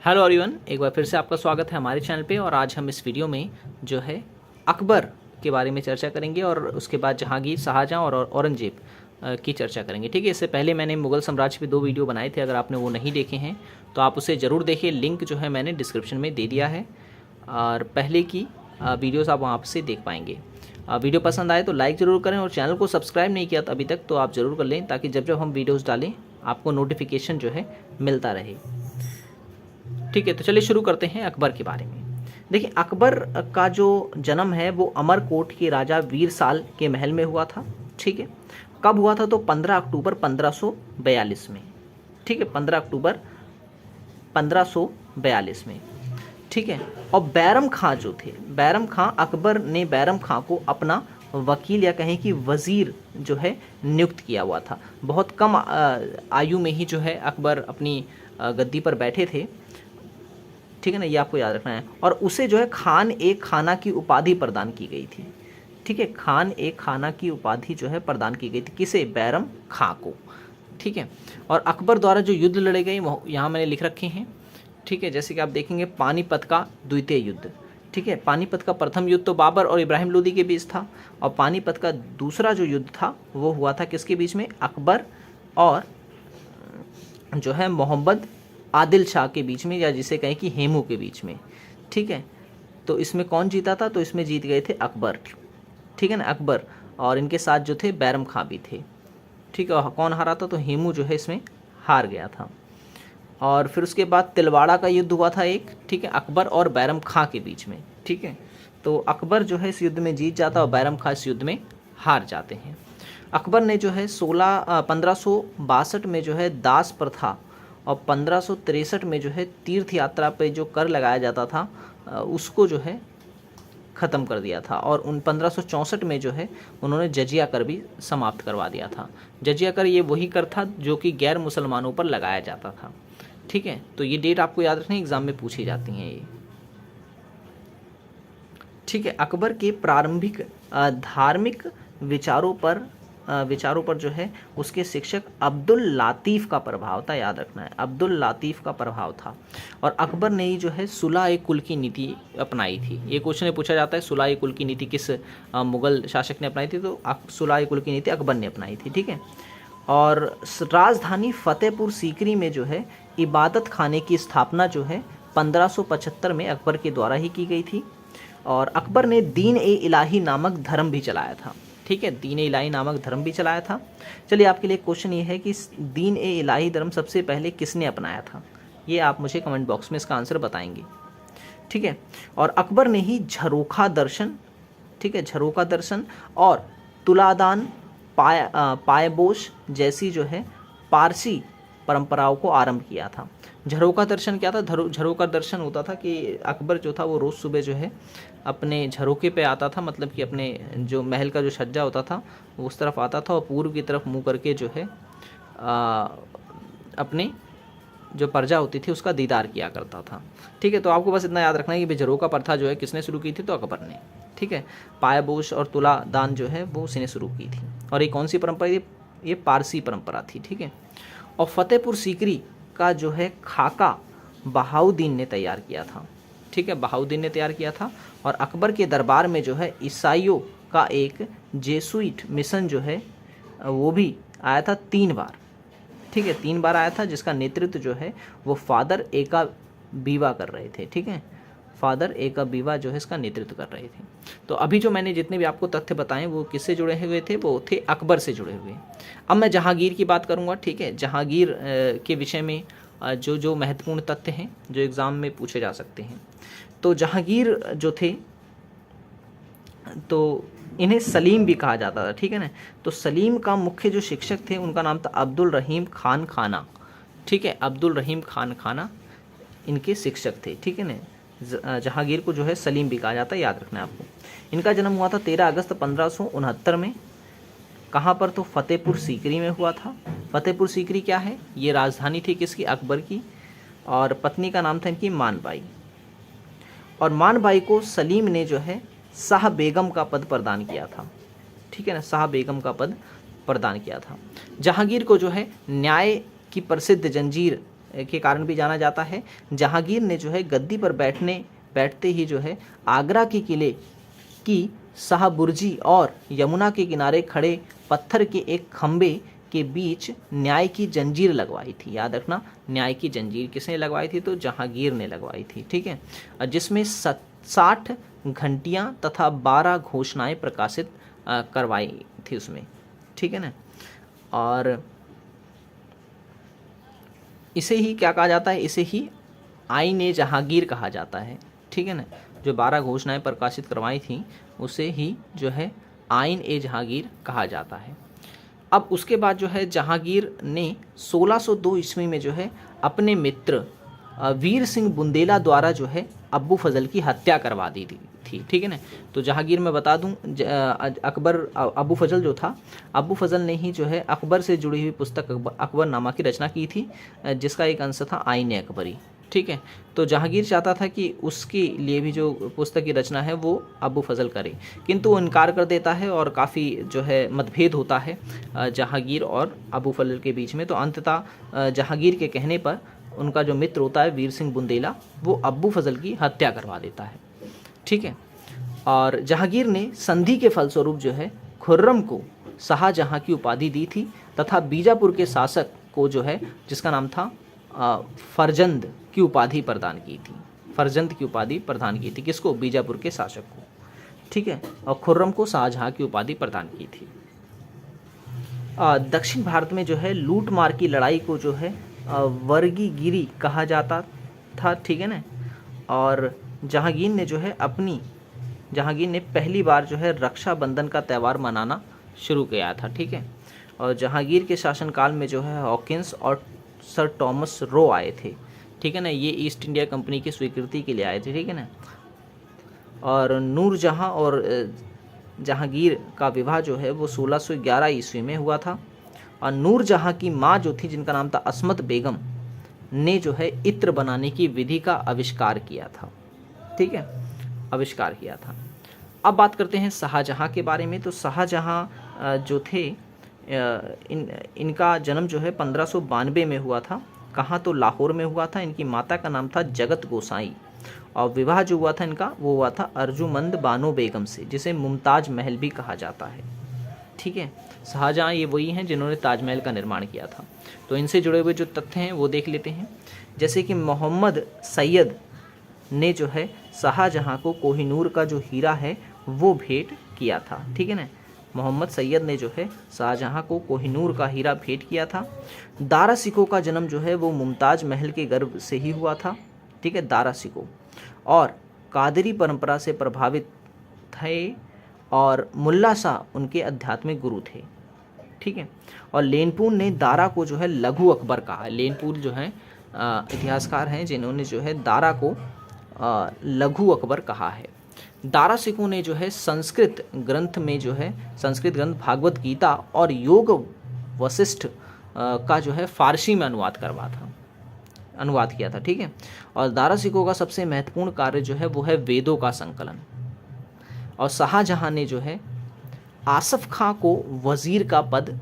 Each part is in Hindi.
हेलो एवरीवन, एक बार फिर से आपका स्वागत है हमारे चैनल पे। और आज हम इस वीडियो में जो है अकबर के बारे में चर्चा करेंगे और उसके बाद जहांगीर, शाहजहां और औरंगजेब की चर्चा करेंगे। ठीक है, इससे पहले मैंने मुग़ल साम्राज्य पे 2 वीडियो बनाए थे। अगर आपने वो नहीं देखे हैं तो आप उसे ज़रूर देखिए, लिंक जो है मैंने डिस्क्रिप्शन में दे दिया है और पहले की वीडियोज़ आप वहाँ से देख पाएंगे। वीडियो पसंद आए तो लाइक ज़रूर करें और चैनल को सब्सक्राइब नहीं किया अभी तक तो आप ज़रूर कर लें, ताकि जब जब हम वीडियोज़ डालें आपको नोटिफिकेशन जो है मिलता रहे। ठीक है, तो चलिए शुरू करते हैं अकबर के बारे में। देखिए, अकबर का जो जन्म है वो अमरकोट के राजा वीर साल के महल में हुआ था। ठीक है, कब हुआ था? तो 15 अक्टूबर 1542 में। ठीक है, 15 अक्टूबर 1542 में। ठीक है, और बैरम खां जो थे, बैरम खां, अकबर ने बैरम खां को अपना वकील या कहें कि वज़ीर जो है नियुक्त किया हुआ था। बहुत कम आयु में ही जो है अकबर अपनी गद्दी पर बैठे थे। ठीक है ना, ये आपको याद रखना है। और उसे जो है खान ए खाना की उपाधि प्रदान की गई थी। ठीक है, खान ए खाना की उपाधि जो है प्रदान की गई थी। किसे? बैरम खां को। ठीक है, और अकबर द्वारा जो युद्ध लड़े गए यहाँ मैंने लिख रखे हैं। ठीक है, जैसे कि आप देखेंगे पानीपत का द्वितीय युद्ध। ठीक है, पानीपत का प्रथम युद्ध तो बाबर और इब्राहिम लोदी के बीच था, और पानीपत का दूसरा जो युद्ध था वो हुआ था किसके बीच में? अकबर और जो है मोहम्मद आदिल शाह के बीच में, या जिसे कहें कि हेमू के बीच में। ठीक है, तो इसमें कौन जीता था? तो इसमें जीत गए थे अकबर। ठीक है ना, अकबर, और इनके साथ जो थे बैरम खां भी थे। ठीक है, और कौन हारा था? तो हेमू जो है इसमें हार गया था। और फिर उसके बाद तिलवाड़ा का युद्ध हुआ था एक। ठीक है, अकबर और बैरम खां के बीच में। ठीक है, तो अकबर जो है इस युद्ध में जीत जाता और बैरम खां इस युद्ध में हार जाते हैं। अकबर ने जो है 1562 में जो है दास प्रथा और 1563 में जो है तीर्थ यात्रा पे जो कर लगाया जाता था उसको जो है ख़त्म कर दिया था। और 1564 में जो है उन्होंने जजिया कर भी समाप्त करवा दिया था। जजिया कर ये वही कर था जो कि गैर मुसलमानों पर लगाया जाता था। ठीक है, तो ये डेट आपको याद रखनी, एग्जाम में पूछी जाती हैं ये। ठीक है, अकबर के प्रारंभिक धार्मिक विचारों पर जो है उसके शिक्षक अब्दुल लातीफ़ का प्रभाव था। याद रखना है, अब्दुल लातीफ़ का प्रभाव था। और अकबर ने ही जो है सुलह कुल की नीति अपनाई थी। ये क्वेश्चन पूछा जाता है, सुलह कुल की नीति किस मुग़ल शासक ने अपनाई थी? तो सुलह कुल की नीति अकबर ने अपनाई थी। ठीक है, और राजधानी फतेहपुर सीकरी में जो है इबादत खाने की स्थापना जो है 1575 में अकबर के द्वारा ही की गई थी। और अकबर ने दीन ए इलाही नामक धर्म भी चलाया था। ठीक है, दीन ए इलाही नामक धर्म भी चलाया था। चलिए, आपके लिए क्वेश्चन ये है कि दीन ए इलाही धर्म सबसे पहले किसने अपनाया था? ये आप मुझे कमेंट बॉक्स में इसका आंसर बताएंगे। ठीक है, और अकबर ने ही झरोखा दर्शन, ठीक है, झरोखा दर्शन और तुलादान, पायबोश जैसी जो है पारसी परंपराओं को आरंभ किया था। झरोका दर्शन क्या था? झरोका दर्शन होता था कि अकबर जो था वो रोज़ सुबह जो है अपने झरोके पे आता था, मतलब कि अपने जो महल का जो छज्जा होता था वो उस तरफ आता था और पूर्व की तरफ मुँह करके जो है अपने जो प्रजा होती थी उसका दीदार किया करता था। ठीक है, तो आपको बस इतना याद रखना है कि झरोका प्रथा जो है किसने शुरू की थी? तो अकबर ने। ठीक है, पायबोश और तुला दान जो है वो उसने शुरू की थी। और ये कौन सी परंपरा? ये पारसी परंपरा थी। ठीक है, और फतेहपुर सीकरी का जो है खाका बहाउद्दीन ने तैयार किया था। ठीक है, बहाउद्दीन ने तैयार किया था। और अकबर के दरबार में जो है ईसाइयों का एक जेसुइट मिशन जो है वो भी आया था 3 बार। ठीक है, 3 बार आया था, जिसका नेतृत्व जो है वो फादर एका बीवा कर रहे थे। ठीक है, फादर एका बीवा जो है इसका नेतृत्व कर रहे थे। तो अभी जो मैंने जितने भी आपको तथ्य बताएं वो किससे जुड़े हुए थे? वो थे अकबर से जुड़े हुए। अब मैं जहांगीर की बात करूंगा। ठीक है, जहांगीर के विषय में जो महत्वपूर्ण तथ्य हैं जो एग्ज़ाम में पूछे जा सकते हैं। तो जहांगीर जो थे तो इन्हें सलीम भी कहा जाता था। ठीक है ना, तो सलीम का मुख्य जो शिक्षक थे उनका नाम था अब्दुल रहीम खान खाना। ठीक है, अब्दुल रहीम खान खाना इनके शिक्षक थे। ठीक है ना, जहांगीर को जो है सलीम भी कहा जाता है, याद रखना है आपको। इनका जन्म हुआ था 13 अगस्त 1569 में। कहाँ पर? तो फतेहपुर सीकरी में हुआ था। फतेहपुर सीकरी क्या है? ये राजधानी थी किसकी? अकबर की। और पत्नी का नाम था इनकी मानबाई। और मानबाई को सलीम ने जो है शाह बेगम का पद प्रदान किया था। ठीक है ना, शाह बेगम का पद प्रदान किया था। जहांगीर को जो है न्याय की प्रसिद्ध जंजीर के कारण भी जाना जाता है। जहांगीर ने जो है गद्दी पर बैठते ही जो है आगरा के किले की शाहबुर्जी और यमुना के किनारे खड़े पत्थर के एक खंबे के बीच न्याय की जंजीर लगवाई थी। याद रखना, न्याय की जंजीर किसने लगवाई थी? तो जहांगीर ने लगवाई थी। ठीक है, जिसमें 60 घंटियां तथा 12 घोषणाएं प्रकाशित करवाई थी उसमें। ठीक है ना, और इसे ही क्या कहा जाता है? इसे ही आईन जहांगीर कहा जाता है। ठीक है ना, जो 12 घोषणाएं प्रकाशित करवाई थी उसे ही जो है आईन जहांगीर कहा जाता है। अब उसके बाद जो है जहांगीर ने 1602 ईस्वी में जो है अपने मित्र वीर सिंह बुंदेला द्वारा जो है अब्बू फजल की हत्या करवा दी थी। ठीक है ना, तो जहांगीर मैं बता दूं अब्बू फजल जो था, अब्बू फजल ने ही जो है अकबर से जुड़ी हुई पुस्तक अकबरनामा की रचना की थी, जिसका एक अंश था आईन अकबरी। ठीक है, तो जहांगीर चाहता था कि उसके लिए भी जो पुस्तक की रचना है वो अब्बू फजल करे, किंतु वो इनकार कर देता है और काफ़ी जो है मतभेद होता है जहांगीर और अब्बू फजल के बीच में। तो अंततः जहांगीर के कहने पर उनका जो मित्र होता है वीर सिंह बुंदेला, वो अब्बू फजल की हत्या करवा देता है। ठीक है, और जहांगीर ने संधि के फलस्वरूप जो है खुर्रम को शाहजहां की उपाधि दी थी तथा बीजापुर के शासक को जो है, जिसका नाम था फरजंद की उपाधि प्रदान की थी। फरजंद की उपाधि प्रदान की थी किसको? बीजापुर के शासक को। ठीक है, और खुर्रम को शाहजहां की उपाधि प्रदान की थी। दक्षिण भारत में जो है लूट मार की लड़ाई को जो है वर्गीगिरी कहा जाता था। ठीक है ना, और जहांगीर ने पहली बार जो है रक्षाबंधन का त्यौहार मनाना शुरू किया था। ठीक है, और जहांगीर के शासनकाल में जो है हॉकिंस और सर टॉमस रो आए थे। ठीक है ना, ये ईस्ट इंडिया कंपनी की स्वीकृति के लिए आए थे। ठीक है ना, और नूरजहां और जहांगीर का विवाह जो है वो 1611 ईस्वी में हुआ था, और नूरजहां की माँ जो थी, जिनका नाम था अस्मत बेगम, ने जो है इत्र बनाने की विधि का आविष्कार किया था। ठीक है, आविष्कार किया था। अब बात करते हैं शाहजहां के बारे में। तो शाहजहां जो थे, इनका जन्म जो है 1592 में हुआ था। कहाँ? तो लाहौर में हुआ था। इनकी माता का नाम था जगत गोसाई, और विवाह जो हुआ था इनका वो हुआ था अर्जुमंद बानो बेगम से, जिसे मुमताज महल भी कहा जाता है। ठीक है, शाहजहां ये वही हैं जिन्होंने ताजमहल का निर्माण किया था। तो इनसे जुड़े हुए जो तथ्य हैं वो देख लेते हैं। जैसे कि मोहम्मद सैयद ने जो है शाहजहां को कोहिनूर का जो हीरा है वो भेंट किया था। ठीक है ना, मोहम्मद सैयद ने जो है शाहजहां को कोहिनूर का हीरा भेंट किया था। दारा सिकों का जन्म जो है वो मुमताज महल के गर्भ से ही हुआ था। ठीक है, दारा सिकों और कादरी परंपरा से प्रभावित थे, और मुल्ला शाह उनके आध्यात्मिक गुरु थे। ठीक है, और लेनपुर ने दारा को जो है लघु अकबर कहा है। लेनपुर जो है इतिहासकार हैं जिन्होंने जो है दारा को लघु अकबर कहा है। दारा सिकों ने जो है संस्कृत ग्रंथ भागवत गीता और योग वशिष्ठ का जो है फारसी में अनुवाद किया था। ठीक है, और दारा सिकों का सबसे महत्वपूर्ण कार्य जो है वो है वेदों का संकलन। और शाहजहां ने जो है आसफ खां को वजीर का पद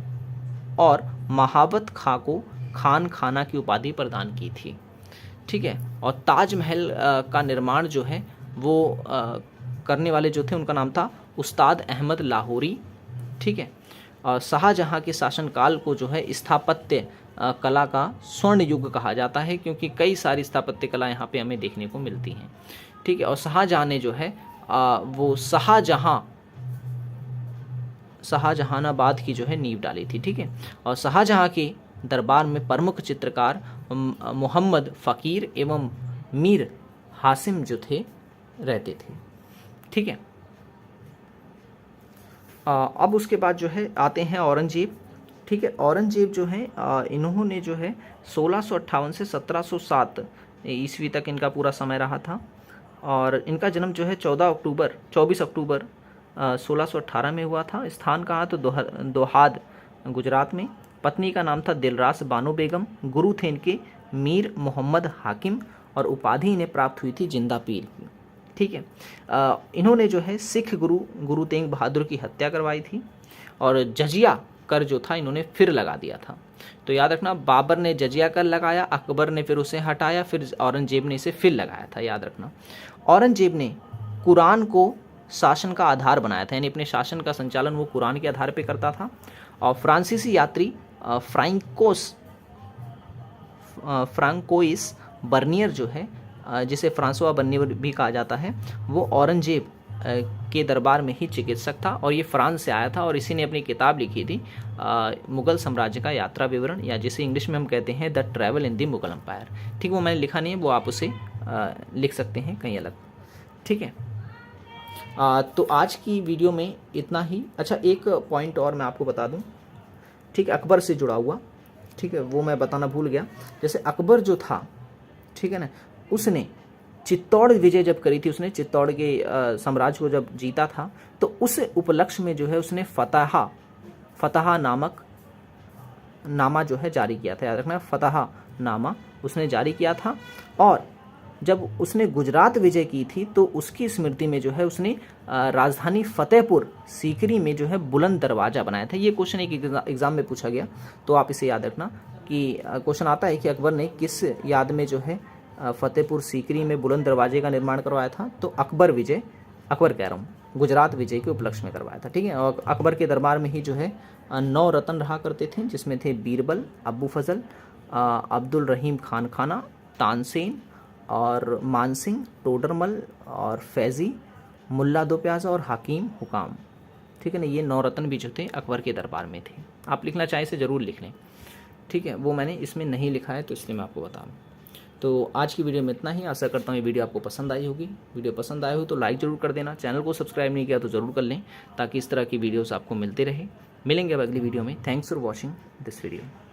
और महाबत खां को खान खाना की उपाधि प्रदान की थी। ठीक है, और ताजमहल का निर्माण जो है वो करने वाले जो थे उनका नाम था उस्ताद अहमद लाहौरी। ठीक है, और शाहजहां के शासनकाल को जो है स्थापत्य कला का स्वर्ण युग कहा जाता है, क्योंकि कई सारी स्थापत्य कला यहाँ पे हमें देखने को मिलती हैं। ठीक है, और शाहजहां ने जो है वो शाहजहानाबाद की जो है नींव डाली थी। ठीक है, और शाहजहां के दरबार में प्रमुख चित्रकार मोहम्मद फ़कीर एवं मीर हासिम जो थे रहते थे। ठीक है, अब उसके बाद जो है आते हैं औरंगजेब। ठीक है, औरंगजेब जो है इन्होंने जो है 1658 से 1707 ईस्वी तक इनका पूरा समय रहा था, और इनका जन्म जो है 24 अक्टूबर 1618 में हुआ था। स्थान कहाँ? तो दोहाद गुजरात में। पत्नी का नाम था दिलरास बानो बेगम। गुरु थे इनके मीर मोहम्मद हाकिम, और उपाधि इन्हें प्राप्त हुई थी जिंदा पीर की। ठीक है, इन्होंने जो है सिख गुरु तेग बहादुर की हत्या करवाई थी, और जजिया कर जो था इन्होंने फिर लगा दिया था। तो याद रखना, बाबर ने जजिया कर लगाया, अकबर ने फिर उसे हटाया, फिर औरंगजेब ने इसे फिर लगाया था। याद रखना, औरंगजेब ने कुरान को शासन का आधार बनाया था, यानी अपने शासन का संचालन वो कुरान के आधार पर करता था। और फ्रांसीसी यात्री फ्रांकोइस बर्नियर जो है, जिसे फ्रांसवा बर्नियर भी कहा जाता है, वो औरंगजेब के दरबार में ही चिकित्सक था और ये फ्रांस से आया था और इसी ने अपनी किताब लिखी थी मुगल साम्राज्य का यात्रा विवरण, या जिसे इंग्लिश में हम कहते हैं the travel in the Mughal empire. ठीक, वो मैंने लिखा नहीं है, वो आप उसे लिख सकते हैं कहीं अलग। ठीक है, तो आज की वीडियो में इतना ही। अच्छा, एक पॉइंट और मैं आपको बता दूं, ठीक है, अकबर से जुड़ा हुआ, ठीक है, वो मैं बताना भूल गया। जैसे अकबर जो था, ठीक है ना, उसने चित्तौड़ विजय जब करी थी, उसने चित्तौड़ के साम्राज्य को जब जीता था, तो उस उपलक्ष्य में जो है उसने फतहा नामक नामा जो है जारी किया था। याद रखना, फतहा नामा उसने जारी किया था। और जब उसने गुजरात विजय की थी तो उसकी स्मृति में जो है उसने राजधानी फतेहपुर सीकरी में जो है बुलंद दरवाज़ा बनाया था। ये क्वेश्चन एक एग्ज़ाम में पूछा गया, तो आप इसे याद रखना कि क्वेश्चन आता है कि अकबर ने किस याद में जो है फतेहपुर सीकरी में बुलंद दरवाजे का निर्माण करवाया था। तो अकबर कह रहा हूँ, गुजरात विजय के उपलक्ष्य में करवाया था। ठीक है, और अकबर के दरबार में ही जो है 9 रत्न रहा करते थे, जिसमें थे बीरबल, अबू फजल, अब्दुल रहीम खान खाना, तानसेन और मानसिंह, टोडरमल और फैज़ी, मुल्ला दो प्याज़ा और हकीम हुकाम। ठीक है ना, ये 9 रत्न भी जो थे अकबर के दरबार में थे। आप लिखना चाहे इसे ज़रूर लिख लें। ठीक है, वो मैंने इसमें नहीं लिखा है तो इसलिए मैं आपको बता दूँ। तो आज की वीडियो में इतना ही। आशा करता हूँ ये वीडियो आपको पसंद आई होगी। वीडियो पसंद आए हो तो लाइक ज़रूर कर देना, चैनल को सब्सक्राइब नहीं किया तो ज़रूर कर लें, ताकि इस तरह की वीडियोस आपको मिलते रहे। मिलेंगे अब अगली वीडियो में। Thanks for watching this video.